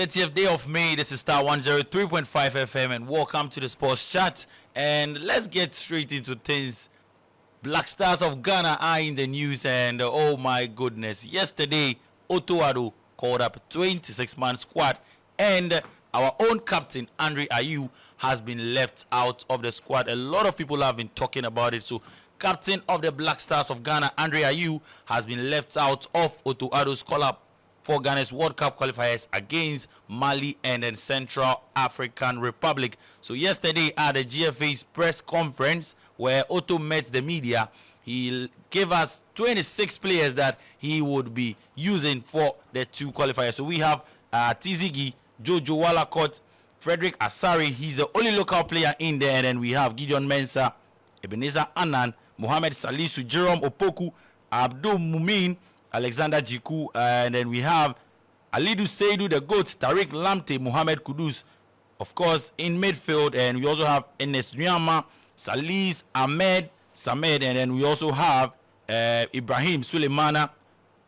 30th day of May. This is Star 103.5 FM, and welcome to the Sports Chat. And let's get straight into things. Black Stars of Ghana are in the news, and oh my goodness, yesterday Otoado called up a 26-man squad, and our own captain Andre Ayew has been left out of the squad. A lot of people have been talking about it. So, captain of the Black Stars of Ghana, Andre Ayew, has been left out of Otoado's call-up for Ghana's World Cup qualifiers against Mali and then Central African Republic. So yesterday at the GFA's press conference where Otto met the media, he gave us 26 players that he would be using for the two qualifiers. So we have Tizigi, Jojo Walakot, Frederick Asari. He's the only local player in there. And then we have Gideon Mensah, Ebenezer Annan, Mohamed Salisu, Jerome Opoku, Abdul Mumin, Alexander Jiku, and then we have Alidu Seidu, the GOAT, Tariq Lamte, Mohamed Kudus, of course, in midfield. And we also have Enes Nyama, Salis, Ahmed, Samed, and then we also have Ibrahim Suleimana,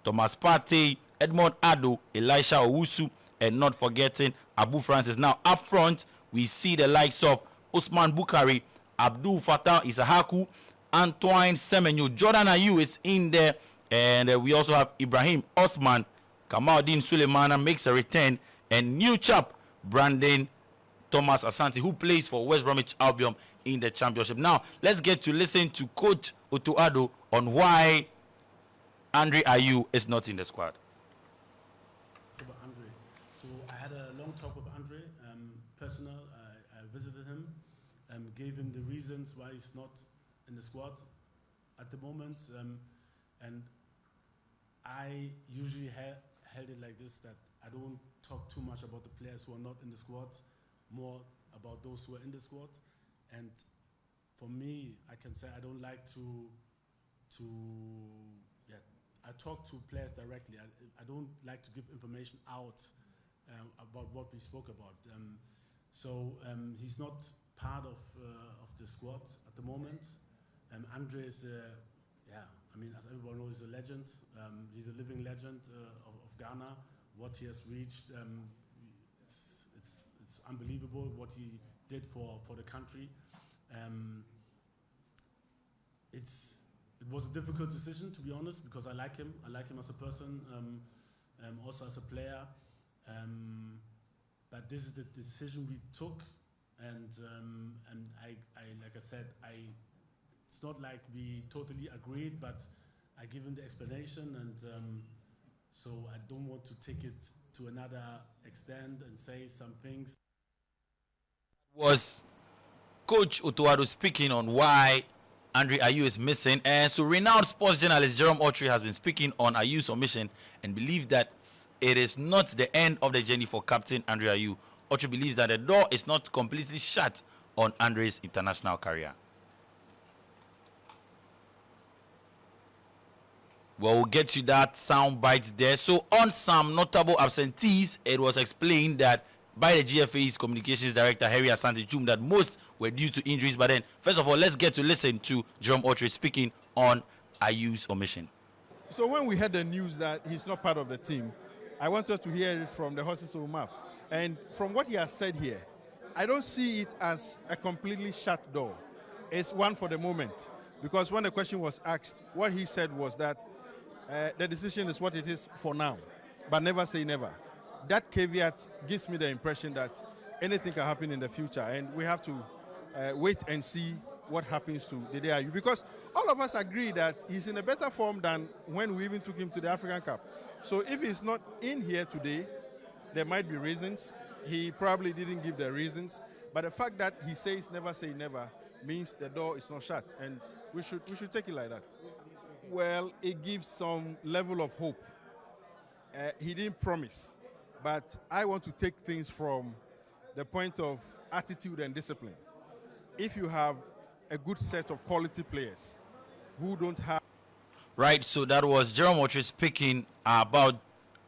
Thomas Partey, Edmond Ado, Elisha Owusu, and not forgetting Abu Francis. Now, up front, we see the likes of Usman Bukari, Abdul Fattah Isahaku, Antoine Semenyo, Jordan Ayew is in there. And we also have Ibrahim Osman, Kamaldeen Suleimana makes a return, and new chap Brandon Thomas Asante, who plays for West Bromwich Albion in the championship. Now, let's get to listen to Coach Otoado on why Andre Ayew is not in the squad. It's about Andre. So I had a long talk with Andre, personal. I visited him, gave him the reasons why he's not in the squad at the moment, and I usually held it like this, that I don't talk too much about the players who are not in the squad, more about those who are in the squad. And for me, I can say I don't like to I talk to players directly. I don't like to give information out about what we spoke about. So he's not part of the squad at the moment. Andre is I mean, as everyone knows, he's a legend. He's a living legend of Ghana. What he has reached, it's unbelievable what he did for the country. It was a difficult decision, to be honest, because I like him. I like him as a person, also as a player. But this is the decision we took, and I like I said, it's not like we totally agreed, but I give him the explanation, and so I don't want to take it to another extent and say some things. Was Coach Otoado speaking on why Andre Ayew is missing, and so renowned sports journalist Jerome Autry has been speaking on Ayew's omission and believes that it is not the end of the journey for Captain Andre Ayew. Autry believes that the door is not completely shut on Andre's international career. Well, we'll get you that sound bite there. So, on some notable absentees, it was explained that by the GFA's communications director, Harry Asante Jum, that most were due to injuries. But then, first of all, let's get to listen to Jerome Autry speaking on Ayew's omission. So, when we had the news that he's not part of the team, I wanted to hear it from the horse's own mouth. And from what he has said here, I don't see it as a completely shut door. It's one for the moment. Because when the question was asked, what he said was that the decision is what it is for now, but never say never. That caveat gives me the impression that anything can happen in the future, and we have to wait and see what happens to Dede Ayew, because all of us agree that he's in a better form than when we even took him to the African Cup. So if he's not in here today, there might be reasons. He probably didn't give the reasons, but the fact that he says never say never means the door is not shut, and we should take it like that. Well, it gives some level of hope. He didn't promise, but I want to take things from the point of attitude and discipline. If you have a good set of quality players who don't have... Right, so that was Jerome Autry speaking about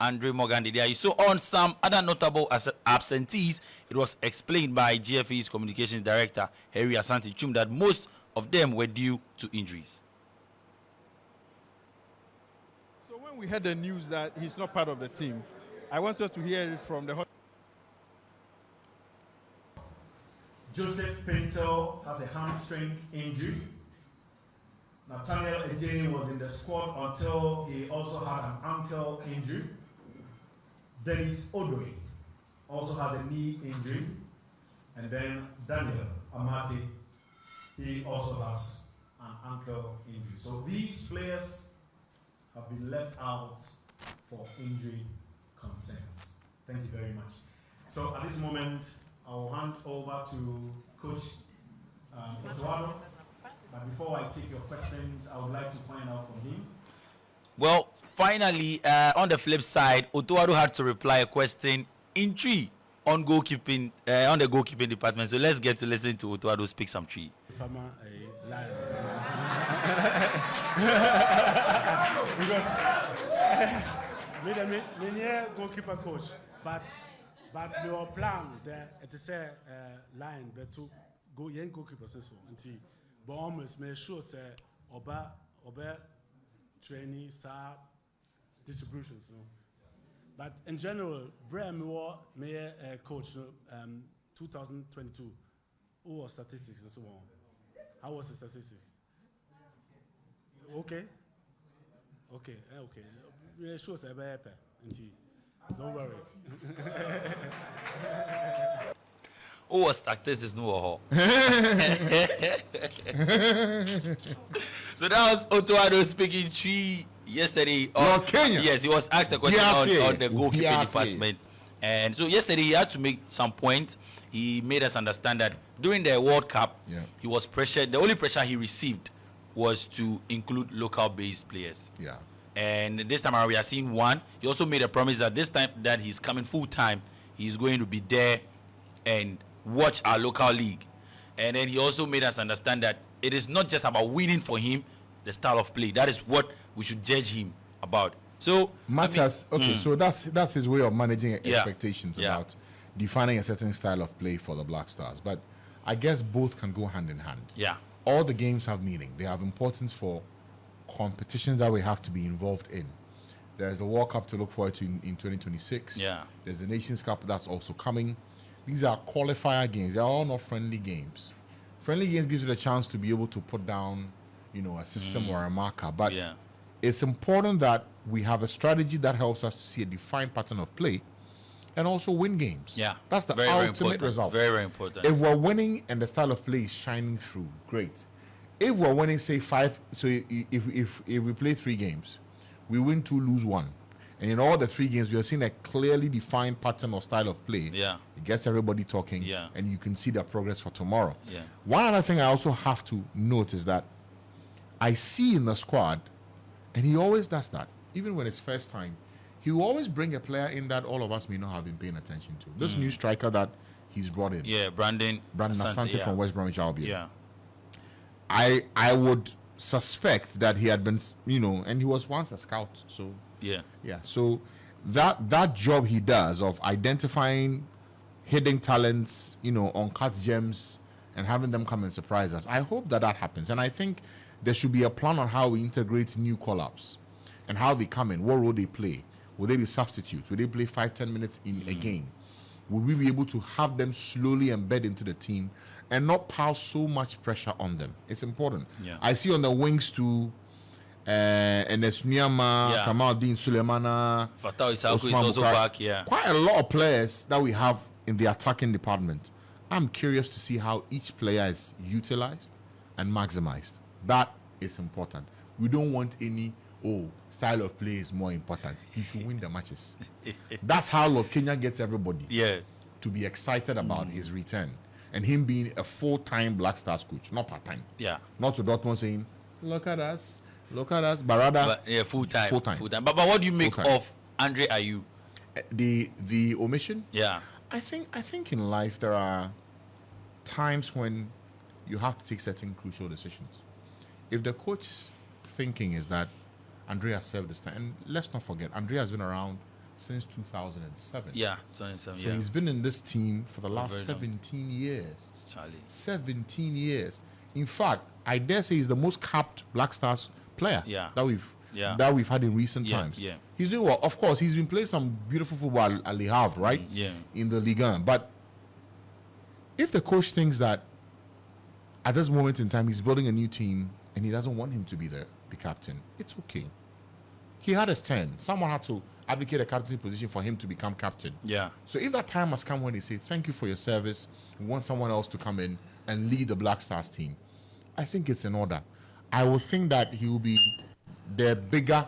Andre Morgan Dede Ayew. So on some other notable absentees, it was explained by GFA's communications director, Harry Asante Jum, that most of them were due to injuries. So when we had the news that he's not part of the team, I wanted to hear it from the Joseph Pinto has a hamstring injury. Nathaniel Ejay was in the squad until he also had an ankle injury. Dennis Odoi also has a knee injury. And then Daniel Amati, he also has an ankle injury. So these players have been left out for injury concerns. Thank you very much. So at this moment, I'll hand over to Coach Otuado. But before I take your questions, I would like to find out from him. Well, finally, on the flip side, Otuado had to reply a question in Tree on goalkeeping, on the goalkeeping department. So let's get to listen to Otuado speak some Tree. If I'm a liar. Because me goalkeeper coach, but your plan there it is a line but to go young goalkeeper so until but almost make sure say oba training star distributions. So. But in general, Brian me coach 2022. Who was statistics and so on? How was the statistics? Okay. We sure say don't worry. Who was statistics no? So that was Otuado speaking Tree yesterday. Kenya. Yes, he was asked a question on the goalkeeping department. And so yesterday he had to make some points. He made us understand that during the World Cup, he was pressured. The only pressure he received was to include local-based players. Yeah. And this time around, we are seeing one. He also made a promise that this time that he's coming full-time, he's going to be there and watch our local league. And then he also made us understand that it is not just about winning for him, the style of play. That is what we should judge him about. So matters. So that's his way of managing expectations about defining a certain style of play for the Black Stars. But I guess both can go hand in hand. Yeah. All the games have meaning. They have importance for competitions that we have to be involved in. There's the World Cup to look forward to in 2026. Yeah. There's the Nations Cup that's also coming. These are qualifier games. They're all not friendly games. Friendly games gives you the chance to be able to put down, a system or a marker. But it's important that we have a strategy that helps us to see a defined pattern of play and also win games. Yeah. That's the very, ultimate very result. Very, very important. If we're winning and the style of play is shining through, great. If we're winning, say 5, so if we play 3 games, we win 2, lose 1. And in all the 3 games, we are seeing a clearly defined pattern or style of play. Yeah. It gets everybody talking, and you can see the progress for tomorrow. Yeah. One other thing I also have to note is that I see in the squad, and he always does that, even when it's first time, he will always bring a player in that all of us may not have been paying attention to. This new striker that he's brought in. Yeah, Brandon Asante from West Bromwich Albion. Yeah. I would suspect that he had been, and he was once a scout. So yeah. So that job he does of identifying hidden talents, uncut gems, and having them come and surprise us. I hope that happens, and I think there should be a plan on how we integrate new call-ups and how they come in, what role they play. Will they be substitutes? Will they play 5-10 minutes in a game? Will we be able to have them slowly embed into the team and not pile so much pressure on them? It's important. Yeah. I see on the wings too, Enes Nyama, Kamal Dean Sulemana, Fatau Isauku is also back. Yeah. Quite a lot of players that we have in the attacking department. I'm curious to see how each player is utilized and maximized. That is important. We don't want any, style of play is more important. He should win the matches. That's how Lord Kenya gets everybody to be excited about his return. And him being a full-time Black Stars coach, not part-time. Yeah. Not to Dortmund saying, look at us, but rather full-time. Full-time. But what do you make Full-time. of Andre Ayew? The omission? Yeah. I think in life there are times when you have to take certain crucial decisions. If the coach's thinking is that Andrea served this time, and let's not forget, Andrea has been around since 2007. Yeah, 2007. So he's been in this team for the last 17 years. Charlie. 17 years. In fact, I dare say he's the most capped Black Stars player that we've had in recent times. Yeah. He's doing well. Of course, he's been playing some beautiful football at Le Havre, right? Yeah. In the Ligue 1. But if the coach thinks that at this moment in time he's building a new team and he doesn't want him to be the captain, it's okay. He had his turn. Someone had to abdicate a captaincy position for him to become captain. Yeah. So if that time has come when they say, thank you for your service, we want someone else to come in and lead the Black Stars team, I think it's in order. I would think that he will be the bigger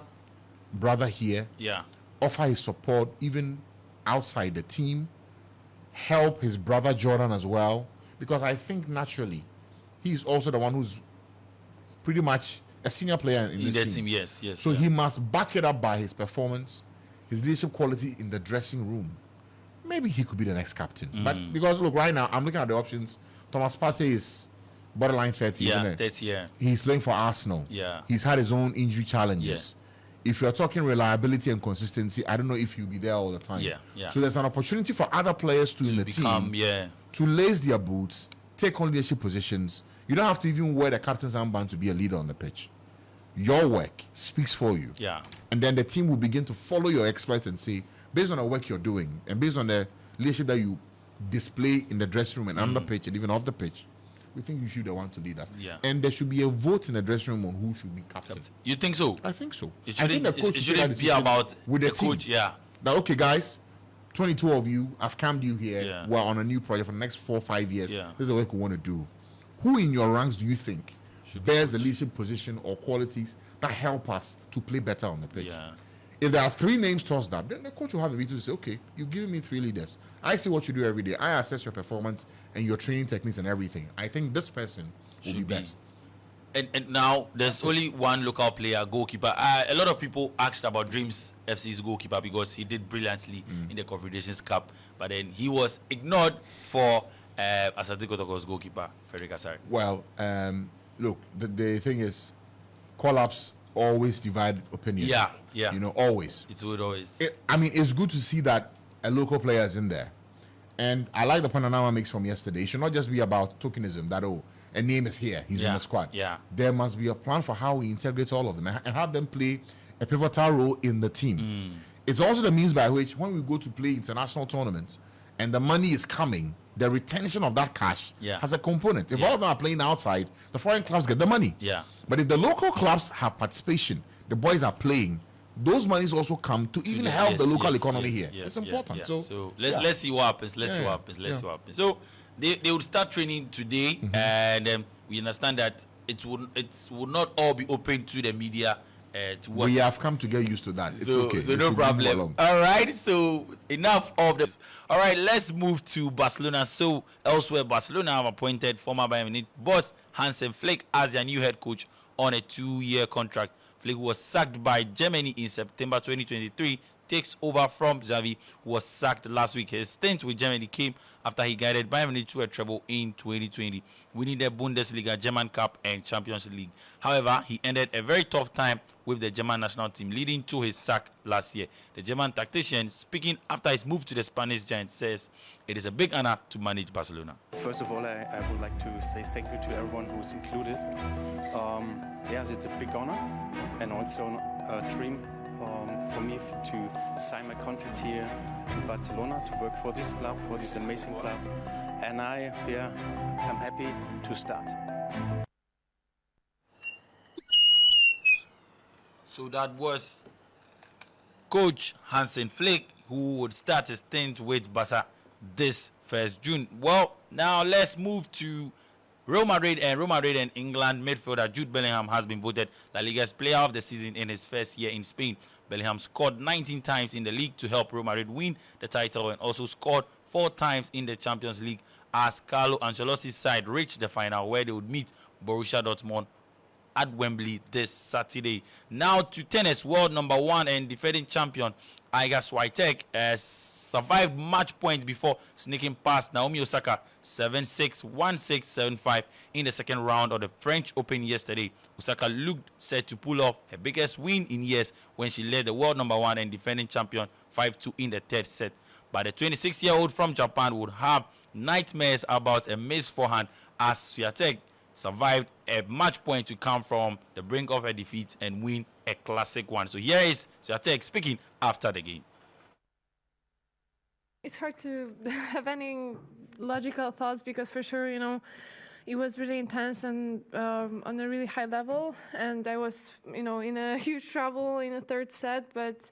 brother here. Yeah. Offer his support even outside the team. Help his brother Jordan as well. Because I think naturally, he's also the one who's pretty much a senior player in this team. Yes. So he must back it up by his performance, his leadership quality in the dressing room. Maybe he could be the next captain. But because look, right now I'm looking at the options. Thomas Partey is borderline 30, isn't it? 30, yeah. He's playing for Arsenal. Yeah. He's had his own injury challenges. If you're talking reliability and consistency, I don't know if he'll be there all the time. Yeah. So there's an opportunity for other players in the team to lace their boots, take on leadership positions. You don't have to even wear the captain's armband to be a leader on the pitch. Your work speaks for you. Yeah. And then the team will begin to follow your exploits and say, based on the work you're doing and based on the leadership that you display in the dressing room and on the pitch and even off the pitch, we think you should be the one to lead us. Yeah. And there should be a vote in the dressing room on who should be captain. You think so? I think so. It I think shouldn't, the coach it should shouldn't be about with the team. coach. Yeah. That, okay, guys, 22 of you, I've camped you here. Yeah. We're on a new project for the next 4 or 5 years. Yeah. This is the work we want to do. Who in your ranks do you think Should be bears the coach. leadership position or qualities that help us to play better on the pitch? Yeah. If there are 3 names tossed up, then the coach will have the veto to say, okay, you've given me 3 leaders. I see what you do every day. I assess your performance and your training techniques and everything. I think this person will Should be be. best. And now there's only one local player, goalkeeper. A lot of people asked about Dreams FC's goalkeeper because he did brilliantly in the Confederations Cup, but then he was ignored for Asante Kotoko's goalkeeper, Frederick Asare. Well, look, the thing is, call-ups always divide opinion. Yeah. You know, always. It would always. I mean, it's good to see that a local player is in there. And I like the point Anama makes from yesterday. It should not just be about tokenism, that, oh, a name is here, he's in the squad. Yeah. There must be a plan for how we integrate all of them and have them play a pivotal role in the team. It's also the means by which, when we go to play international tournaments and the money is coming, the retention of that cash has a component. If all of them are playing outside, the foreign clubs get the money. Yeah. But if the local clubs have participation, the boys are playing, those monies also come to even help the local economy here. It's important. So let's see what happens. Let's see what happens. So they would start training today, and we understand that it would not all be open to the media to watch. We have come to get used to that. It's okay. So It no should be problem. along. All right. So enough of this. All right. Let's move to Barcelona. So elsewhere, Barcelona have appointed former Bayern Munich boss Hansen Flick as their new head coach on a 2-year contract. Flick, who was sacked by Germany in September 2023, takes over from Xavi, who was sacked last week. His stint with Germany came after he guided Bayern Munich to a treble in 2020, winning the Bundesliga, German Cup, and Champions League. However, he ended a very tough time with the German national team, leading to his sack last year. The German tactician, speaking after his move to the Spanish Giants, says it is a big honor to manage Barcelona. First of all, I would like to say thank you to everyone who's included. Yes, it's a big honor and also a dream for me to sign my contract here in Barcelona, to work for this club, for this amazing club. And I'm happy to start. So that was Coach Hansen Flick, who would start his stint with Barca this 1st June. Well, now let's move to Real Madrid and England midfielder Jude Bellingham has been voted La Liga's player of the season in his first year in Spain. Bellingham scored 19 times in the league to help Real Madrid win the title and also scored 4 times in the Champions League as Carlo Ancelotti's side reached the final where they would meet Borussia Dortmund at Wembley this Saturday. Now to tennis, world number 1 and defending champion Iga Swiatek has survived match points before sneaking past Naomi Osaka 7-6, 1-6, 7-5 in the second round of the French Open yesterday. Osaka looked set to pull off her biggest win in years when she led the world number 1 and defending champion 5-2 in the third set. But the 26-year-old from Japan would have nightmares about a missed forehand as Swiatek survived a match point to come from the brink of a defeat and win a classic one. So here is Swiatek speaking after the game. It's hard to have any logical thoughts because for sure, it was really intense and on a really high level. And I was, in a huge trouble in the third set, but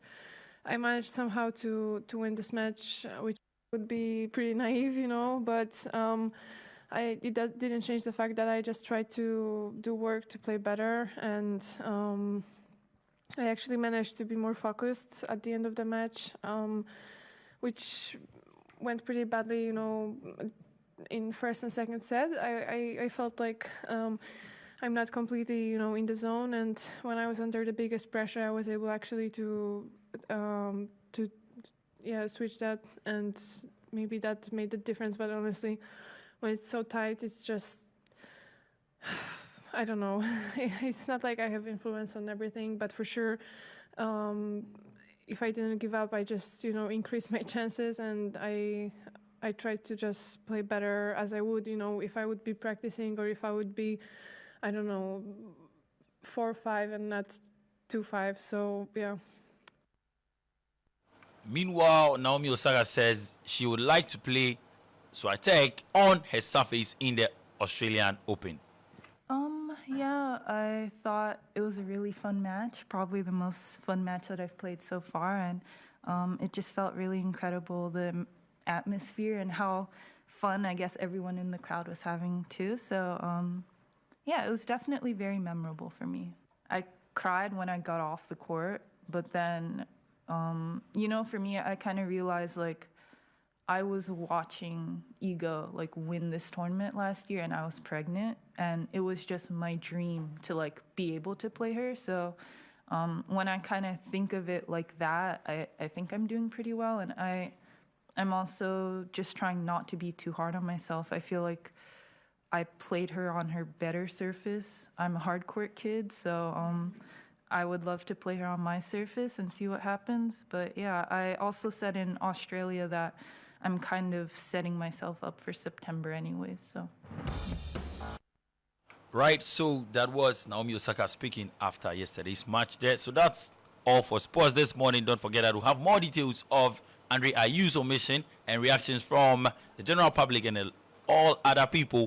I managed somehow to win this match, which would be pretty naive, but didn't change the fact that I just tried to do work to play better, and I actually managed to be more focused at the end of the match, which went pretty badly, in first and second set. I felt like I'm not completely, in the zone, and when I was under the biggest pressure, I was able actually to switch that, and maybe that made the difference. But honestly, when it's so tight, it's just, I don't know. It's not like I have influence on everything, but for sure, if I didn't give up, I just, increased my chances, and I tried to just play better as I would, if I would be practicing, or if I would be, I don't know, 4-5 and not 2-5. So yeah. Meanwhile, Naomi Osaka says she would like to play Swiatek on her surface in the Australian Open. Yeah, I thought it was a really fun match, probably the most fun match that I've played so far, and it just felt really incredible, the atmosphere and how fun, I guess, everyone in the crowd was having too. So yeah, it was definitely very memorable for me. I cried when I got off the court, but then, for me, I kind of realized, like, I was watching Ego, like, win this tournament last year, and I was pregnant, and it was just my dream to, like, be able to play her. So when I kind of think of it like that, I think I'm doing pretty well, and I'm also just trying not to be too hard on myself. I feel like I played her on her better surface. I'm a hard court kid, so I would love to play her on my surface and see what happens. But yeah, I also said in Australia that I'm kind of setting myself up for September anyway, so. Right, so that was Naomi Osaka speaking after yesterday's match there. So that's all for sports this morning. Don't forget that we'll have more details of Andre Ayu's omission and reactions from the general public and all other people